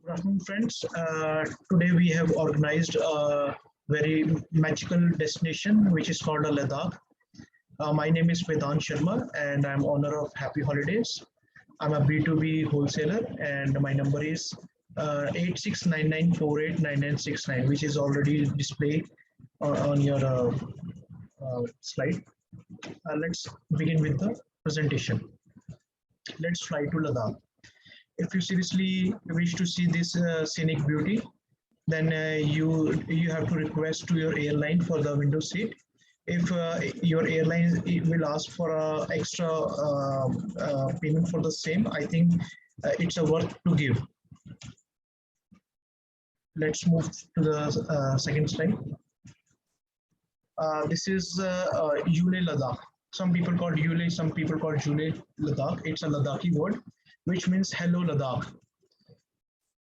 Good afternoon, friends. Today we have organized a very magical destination, which is called Ladakh. My name is Vedant Sharma, and I'm owner of Happy Holidays. I'm a B2B wholesaler, and my number is 8699489969, which is already displayed on your slide. Let's begin with the presentation. Let's fly to Ladakh. If you seriously wish to see this scenic beauty, then you have to request to your airline for the window seat. If your airline will ask for a extra payment for the same, I think it's a worth to give. Let's move to the second slide. This is Yule Ladakh. Some people call Yule, some people call Yule Ladakh. It's a Ladakhi word, which means hello Ladakh.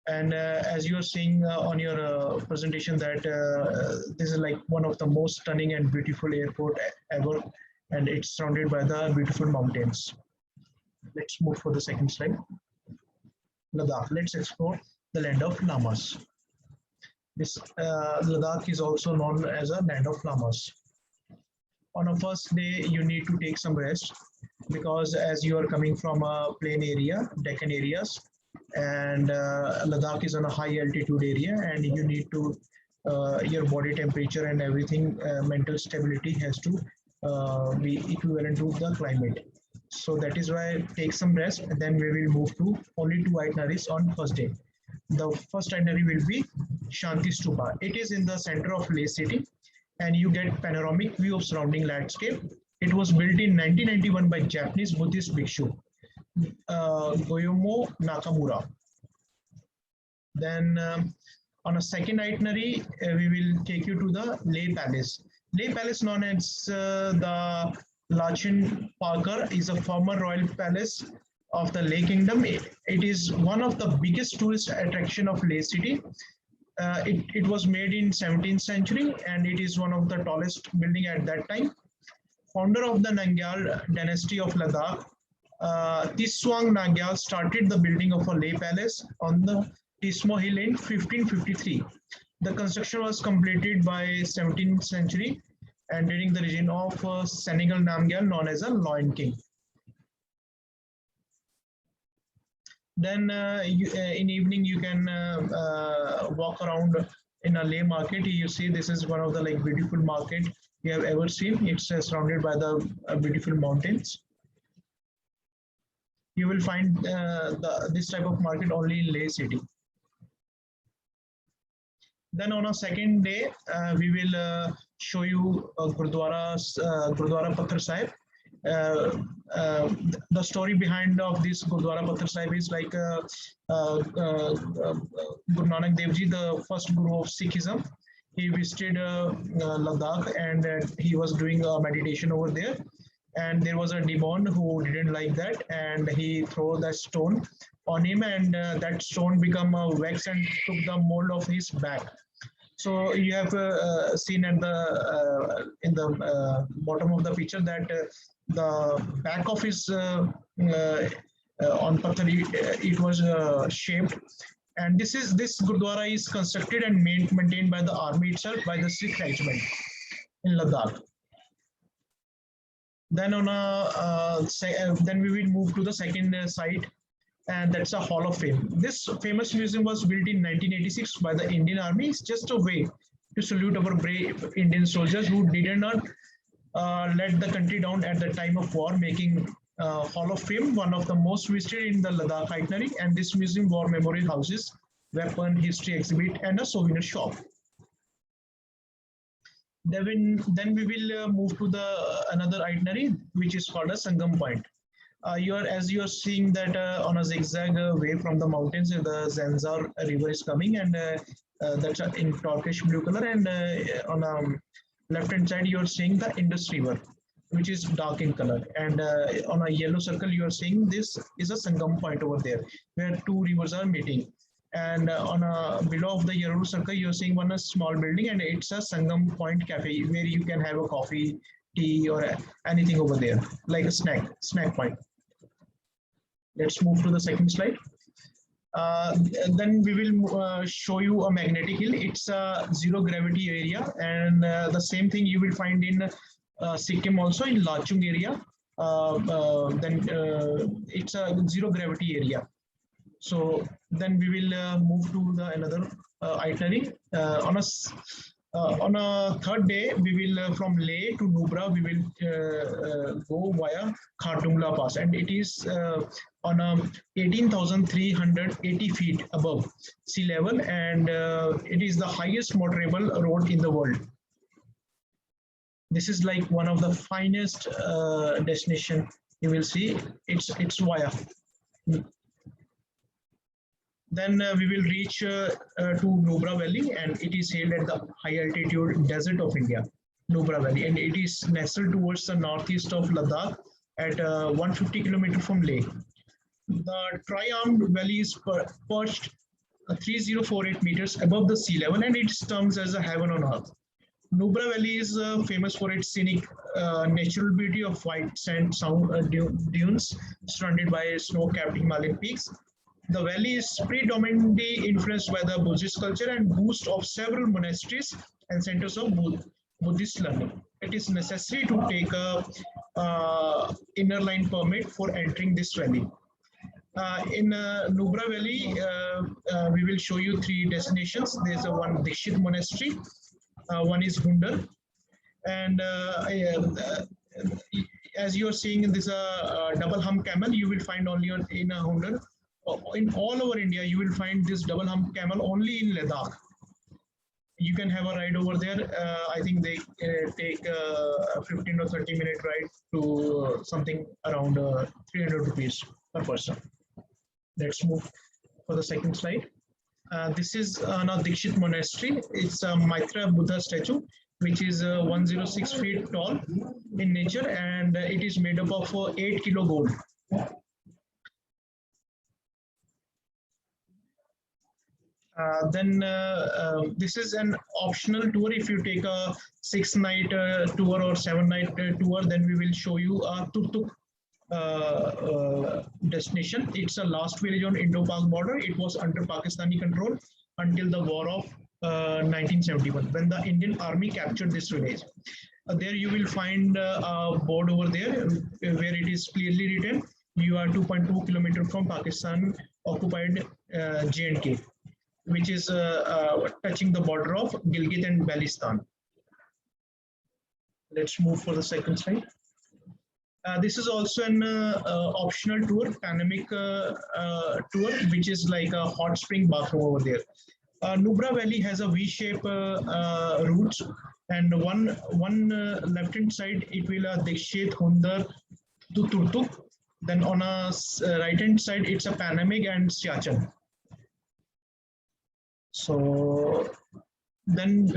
And as you are seeing on your presentation that this is like one of the most stunning and beautiful airport ever, and it's surrounded by the beautiful mountains. Let's move for the second slide. Ladakh. Let's explore the land of llamas. This Ladakh is also known as a land of llamas. On a first day, you need to take some rest because as you are coming from a plain area, Deccan areas, and Ladakh is on a high altitude area, and you need to your body temperature and everything, mental stability has to be equivalent to the climate. So that is why take some rest, and then we will move to only two itineraries on first day. The first itinerary will be Shanti Stupa. It is in the center of Leh city, and you get panoramic view of surrounding landscape. It was built in 1991 by Japanese Buddhist bhikshu Goyomo Nakamura. Then on a second itinerary, we will take you to the Leh Palace. Leh Palace, known as the Lachin Parker, is a former royal palace of the Leh Kingdom. It is one of the biggest tourist attraction of Leh city. It was made in 17th century, and it is one of the tallest building at that time. Founder of the Nangyal dynasty of Ladakh, Tiswang Nangyal started the building of a Leh Palace on the Tismo Hill in 1553. The construction was completed by 17th century and during the reign of Senegal Namgyal, known as a Lion King. Then in evening you can walk around in a Leh market. You see this is one of the like beautiful market you have ever seen. It's surrounded by the beautiful mountains. You will find this type of market only in Leh city. Then on a second day, we will show you Gurdwara Pathar Sahib. The story behind of this Gurdwara Pathar Sahib is like Guru Nanak Dev Ji, the first Guru of Sikhism. He visited Ladakh, and he was doing a meditation over there. And there was a demon who didn't like that, and he threw that stone on him, and that stone became a wax and took the mold of his back. So you have seen at the in the bottom of the picture that the back of his on Pathar it was shaped, and this Gurdwara is constructed and maintained by the army itself, by the Sikh regiment in Ladakh. Then on then we will move to the second site, and that's a Hall of Fame. This famous museum was built in 1986 by the Indian Army. It's just a way to salute our brave Indian soldiers who did not let the country down at the time of war, making Hall of Fame one of the most visited in the Ladakh itinerary. And this museum, war memorial houses, weapon history exhibit, and a souvenir shop. Then we will move to the another itinerary, which is called a Sangam Point. As you are seeing that on a zigzag way from the mountains, the Zanzar river is coming, and that's in Turkish blue color. And on a left hand side, you are seeing the Indus River, which is dark in color. And on a yellow circle, you are seeing this is a Sangam Point over there, where two rivers are meeting. And on a below of the yellow circle, you're seeing one small building, and it's a Sangam Point Cafe where you can have a coffee, tea, or anything over there, like a snack point. Let's move to the second slide. Then we will show you a magnetic hill. It's a zero gravity area, and the same thing you will find in Sikkim also, in Lachung area. Then it's a zero gravity area. So then we will move to the another itinerary. On a third day, we will from Leh to Nubra, we will go via Khatungla Pass, and it is on 18,380 feet above sea level, and it is the highest motorable road in the world. This is like one of the finest destination you will see. It's via. Then we will reach to Nubra Valley, and it is hailed at the high altitude desert of India, Nubra Valley, and it is nestled towards the northeast of Ladakh at 150 kilometers from Leh. The tri-armed valley is perched 3048 meters above the sea level, and it terms as a heaven on earth. Nubra Valley is famous for its scenic natural beauty of white sand dunes surrounded by snow-capped Himalayan peaks. The valley is predominantly influenced by the Buddhist culture and boasts of several monasteries and centers of Buddhist learning. It is necessary to take a inner line permit for entering this valley. In Nubra Valley, we will show you three destinations. There's one Dikshit Monastery, one is Hundar, and as you are seeing in this double hump camel, you will find only in Hundar. In all over India, you will find this double hump camel only in Ladakh. You can have a ride over there. I think they take a 15 or 30-minute ride to something around 300 rupees per person. Let's move for the second slide. This is now Dikshit Monastery. It's a Maitra Buddha statue, which is 106 feet tall in nature, and it is made up of 8 kilo gold. Then this is an optional tour. If you take a 6-night tour or 7-night tour, then we will show you a Turtuk destination. It's a last village on Indo-Pak border. It was under Pakistani control until the war of 1971, when the Indian Army captured this village. There you will find a board over there where it is clearly written, you are 2.2 kilometers from Pakistan occupied J&K, which is touching the border of Gilgit and Baltistan. Let's move for the second slide. This is also an optional tour, panoramic tour, which is like a hot spring bathroom over there. Nubra Valley has a V-shaped route, and one left-hand side it will Dikshit, Hundar to Turtuk. Then on a right-hand side it's a panoramic and Siachen. So then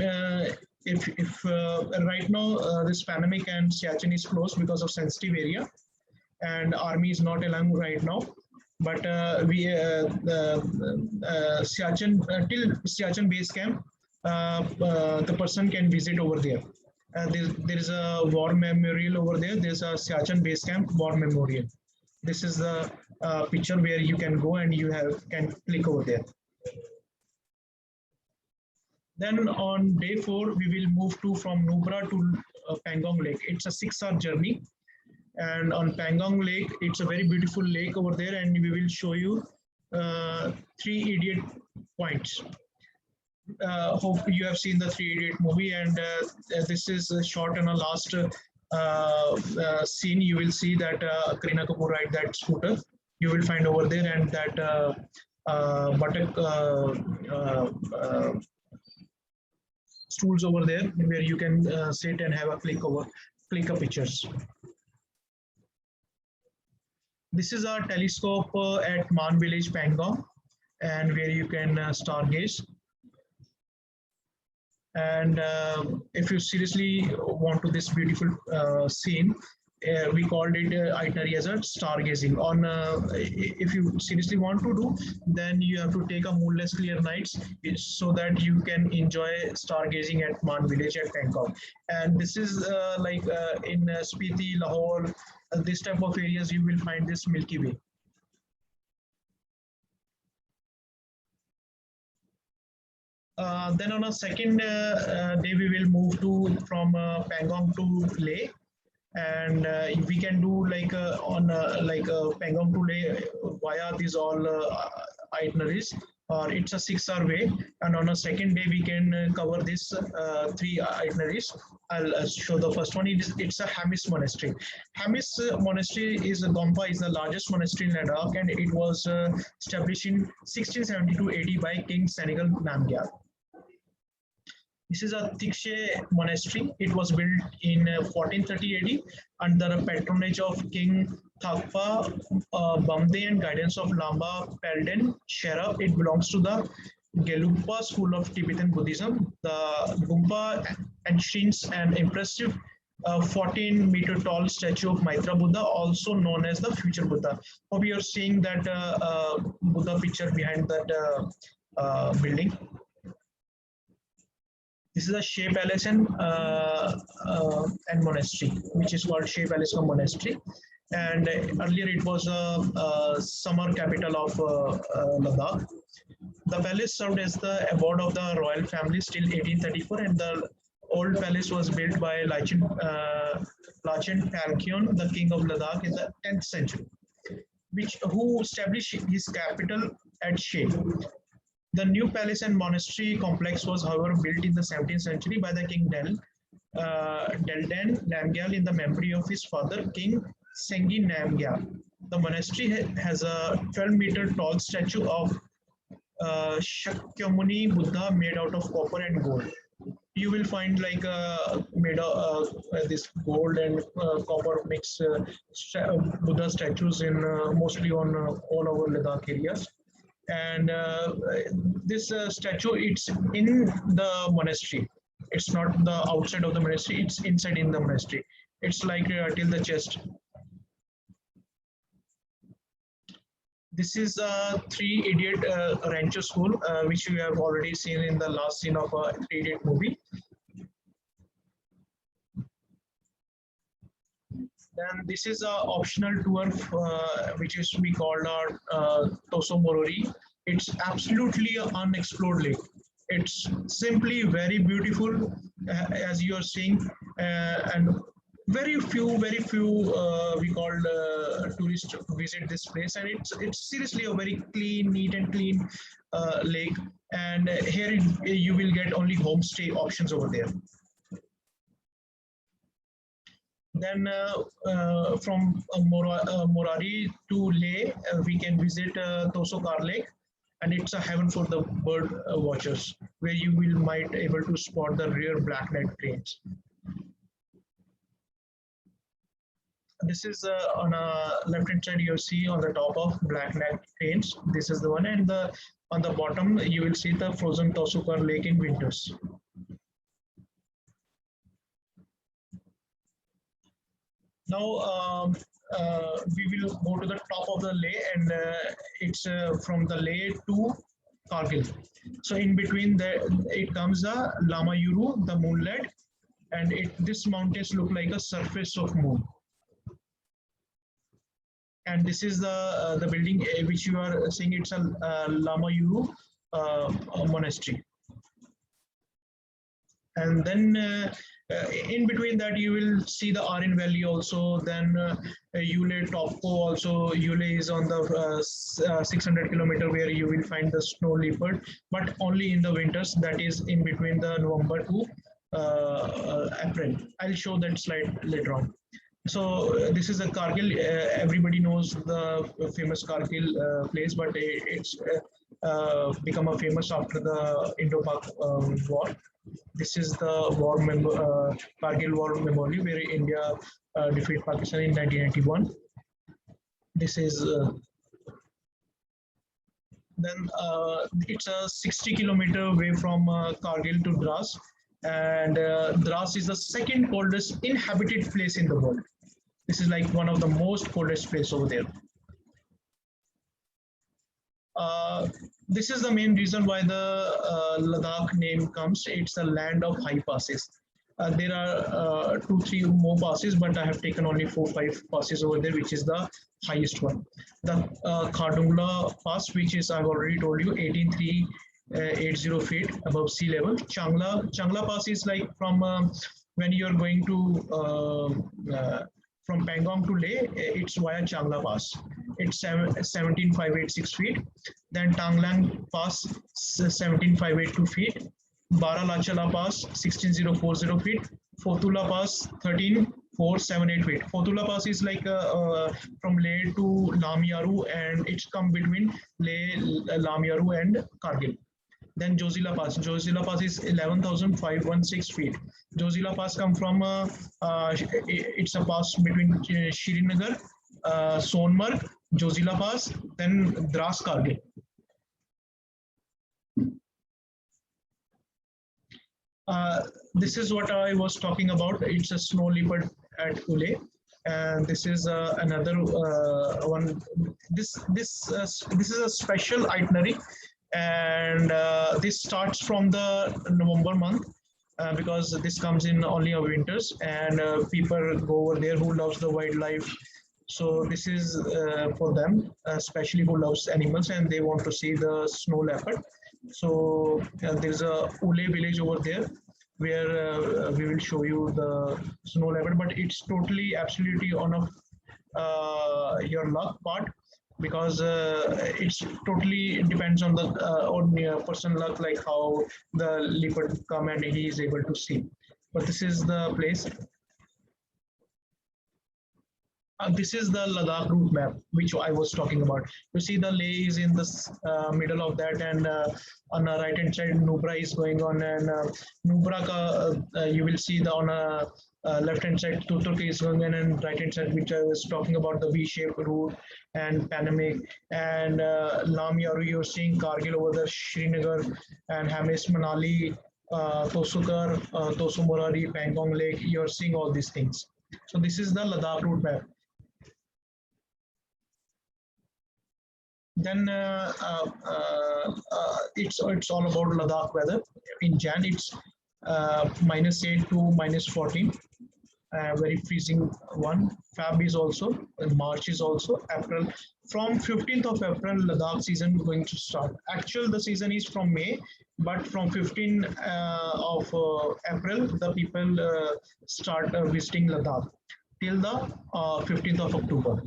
if right now this panoramic and Siachen is closed because of sensitive area, and army is not allowing right now, but Siachen till Siachen base camp, the person can visit over there. There is a war memorial over there. There's a Siachen base camp war memorial. This is the picture where you can go and you can click over there. Then on day 4, we will move from Nubra to Pangong Lake. It's a 6-hour journey. And on Pangong Lake, it's a very beautiful lake over there, and we will show you 3 Idiot points. Hope you have seen the 3 Idiot movie, and this is shot in a last scene. You will see that Kareena Kapoor ride that scooter. You will find over there, and that buttock stools over there where you can sit and have a click a pictures. This is our telescope at Man Village, Pangong, and where you can stargaze. And if you seriously want to this beautiful scene, we called it itinerary as a stargazing. On if you seriously want to do, then you have to take a moonless clear nights so that you can enjoy stargazing at Man Village at Pangong. And this is like in Spiti, Lahore, this type of areas you will find this Milky Way. Then on a second day, we will move to from Pangong to Leh, and we can do like on Pangong to Leh via these all itineraries, or it's a 6 hour way. And on a second day, we can cover this three itineraries. I'll show the first one. It's a Hamis monastery. Hamis monastery is Gompa is the largest monastery in Ladakh, and it was established in 1672 AD by King Senegal Namgyal. This is a Tikshe monastery. It was built in 1430 AD under the patronage of King Thakpa Bamde and guidance of Lama Pelden Sherab. It belongs to the Gelugpa school of Tibetan Buddhism. The Gumpa enshrines an impressive 14-meter tall statue of Maitra Buddha, also known as the future Buddha. Hope you are seeing that Buddha picture behind that building. This is a Shea Palace and monastery, which is called Shea Palace Monastery. And earlier it was a summer capital of Ladakh. The palace served as the abode of the royal family till 1834, and the old palace was built by Lachen Palkyon, the king of Ladakh, in the 10th century, who established his capital at Shea. The new palace and monastery complex was, however, built in the 17th century by the King Deldan Namgyal in the memory of his father, King Sengi Namgyal. The monastery has a 12-meter tall statue of Shakyamuni Buddha made out of copper and gold. You will find like made of this gold and copper mix Buddha statues in mostly on all over Ladakh areas. And this statue, it's in the monastery. It's not the outside of the monastery, it's inside in the monastery. It's like till the chest. This is a Three Idiot Rancher School, which you have already seen in the last scene of a Three Idiot movie. Then this is a optional tour, which is we called our Toso Morori. It's absolutely an unexplored lake. It's simply very beautiful, as you are seeing, and very few we called tourists visit this place, and it's seriously a very clean, neat and clean lake. And here you will get only homestay options over there. Then from Morari to Leh, we can visit Tosokar Lake, and it's a heaven for the bird watchers, where you will might able to spot the rare black-necked cranes. This is on a left-hand side. You see on the top of black-necked cranes. This is the one, and on the bottom you will see the frozen Tosokar Lake in winters. Now we will go to the top of the Leh, and it's from the Leh to Kargil. So in between there, it comes the Lama Yuru, the moonlet, and this mountains look like a surface of moon. And this is the building which you are seeing. It's a Lama Yuru monastery. And then in between that, you will see the Arin Valley also. Then Yule Topko also. Yule is on the 600 kilometer, where you will find the snow leopard, but only in the winters. That is in between the November to April. I'll show that slide later on. So this is a Kargil. Everybody knows the famous Kargil place, but it's become a famous after the Indo-Pak war. This is the Kargil War Memorial, where India defeated Pakistan in 1991. This is then it's a 60 kilometer away from Kargil to Dras, and Dras is the second coldest inhabited place in the world. This is like one of the most coldest place over there. This is the main reason why the Ladakh name comes. It's a land of high passes. There are 2-3 more passes, but I have taken only 4-5 passes over there, which is the highest one. The Khardungla Pass, which is, I've already told you, 80 feet above sea level. Changla Pass is like from when you are going to from Pangong to Leh, it's via Changla Pass. It's 17,586 feet. Then Tanglang Pass, 17,582 feet. Baralachala Pass, 16,040 feet. Fotula Pass, 13,478 feet. Fotula Pass is like from Leh to Lamyaru, and it's come between Leh, Lamyaru and Kargil. Then Jozila Pass. Jozila Pass is 11,516 feet. Jozila Pass come from it's a pass between Srinagar, Sonmarg, Jozila Pass, then Dras Kargil. This is what I was talking about. It's a snow leopard at Ule, and this is another one. This is a special itinerary, and this starts from the November month. Because this comes in only our winters, and people go over there who loves the wildlife. So this is for them, especially who loves animals and they want to see the snow leopard. So there's a Ule village over there where we will show you the snow leopard, but it's totally absolutely on your luck part, because it's totally depends on the on your person luck, like how the leopard come and he is able to see. But this is the place. This is the Ladakh route map, which I was talking about. You see the Leh is in the middle of that, and on the right hand side, Nubra is going on, and Nubra you will see the on a left hand side, Tutuk is going on, and right hand side, which I was talking about, the V-shaped route, and Panamik, and Lamyaru, you're seeing Kargil over there, Srinagar, and Hamis, Manali, Tosukar, Tosumurari, Pangong Lake, you're seeing all these things. So this is the Ladakh route map. Then it's all about Ladakh weather. In Jan, it's -8 to -14, very freezing one. Feb is also, March is also, April. From 15th of April, Ladakh season is going to start. Actual, the season is from May, but from 15th of April, the people start visiting Ladakh till the 15th of October.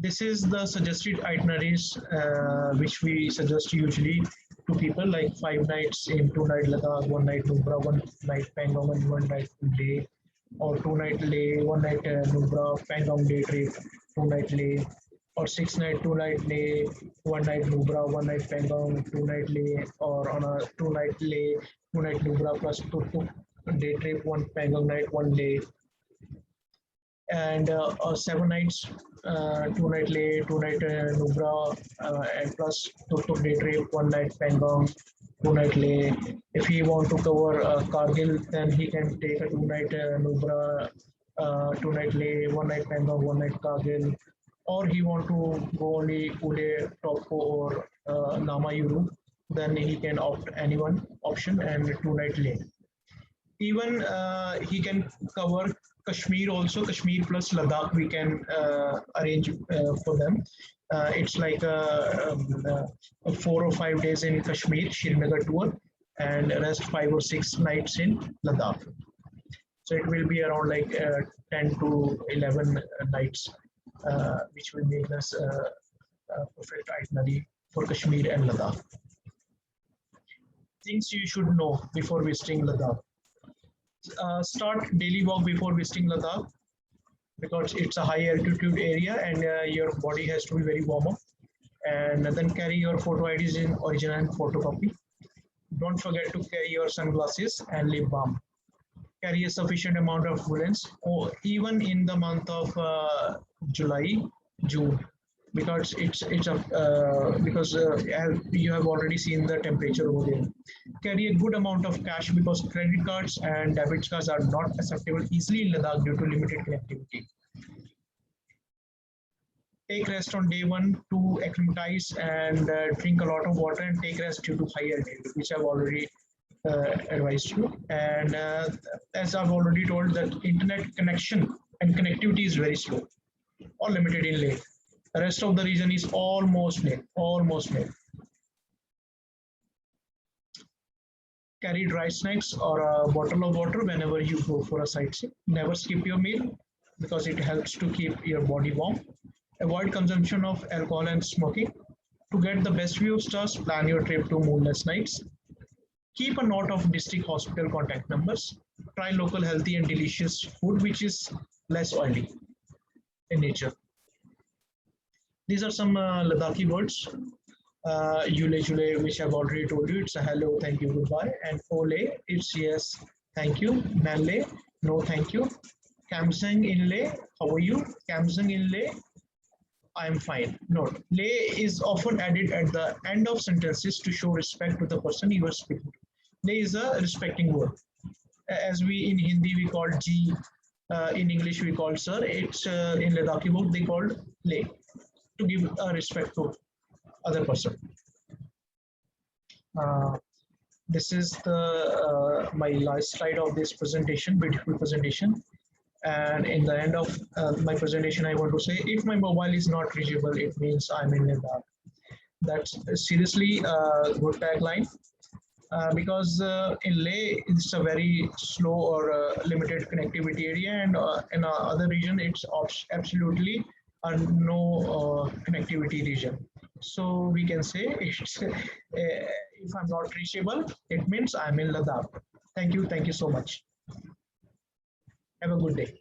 This is the suggested itineraries which we suggest usually to people, like 5 nights in 2 night Ladakh, 1 night Nubra, 1 night Pangong, and 1 night Leh, or 2 night Leh, 1 night Nubra, Pangong day trip, 2 night Leh, or 6 night, 2 night Leh, 1 night Nubra, 1 night Pangong, 2 night Leh, or on a 2 night Leh, 2 night Nubra plus 2 day trip, 1 Pangong night, 1 Leh, and 7 nights, 2 night Leh, 2 night Nubra, and plus Tuk day trip, 1 night Pangong, 2 night Leh. If he want to cover Kargil, then he can take a 2 night Nubra, 2 night Leh, 1 night Pangong, 1 night Kargil, or he want to go only Ule, Tokpo, or Namayuru, then he can opt any one option and 2 night Leh. Even he can cover Kashmir also. Kashmir plus Ladakh we can arrange for them. It's like 4 or 5 days in Kashmir, Srinagar tour, and rest 5 or 6 nights in Ladakh. So it will be around like 10 to 11 nights, which will make us perfect itinerary for Kashmir and Ladakh. Things you should know before visiting Ladakh. Start daily walk before visiting Ladakh, because it's a high altitude area and your body has to be very warm up. And then carry your photo IDs in original and photocopy. Don't forget to carry your sunglasses and lip balm. Carry a sufficient amount of woolens, or even in the month of July, June, because it's a because you have already seen the temperature over there. Carry a good amount of cash, because credit cards and debit cards are not acceptable easily in Ladakh due to limited connectivity. Take rest on day 1 to acclimatize, and drink a lot of water, and take rest due to high altitude, which I've already advised you. And as I've already told, that internet connection and connectivity is very slow or limited in Leh. The rest of the region is almost nil, almost nil. Carry dry snacks or a bottle of water whenever you go for a sightseeing. Never skip your meal because it helps to keep your body warm. Avoid consumption of alcohol and smoking. To get the best view of stars, plan your trip to moonless nights. Keep a note of district hospital contact numbers. Try local healthy and delicious food which is less oily in nature. These are some Ladakhi words. Yule Jule, which I've already told you, it's a hello, thank you, goodbye. And Ole, it's yes, thank you. Manle, no, thank you. Kamsang Inle, how are you? Kamsang Inle, I'm fine. Note, lay is often added at the end of sentences to show respect to the person you are speaking to. Lay is a respecting word. As we in Hindi we call G, in English we call sir. It's in Ladakhi book they called lay to give respect to other person. Uh, this is the my last slide of this presentation, beautiful presentation. And in the end of my presentation, I want to say, if my mobile is not reachable, it means I'm in the dark. That's seriously a good tagline. Because in Leh, it's a very slow or limited connectivity area, and in other region, it's absolutely a no connectivity region. So we can say it's, if I'm not reachable, it means I'm in Ladakh. Thank you so much. Have a good day.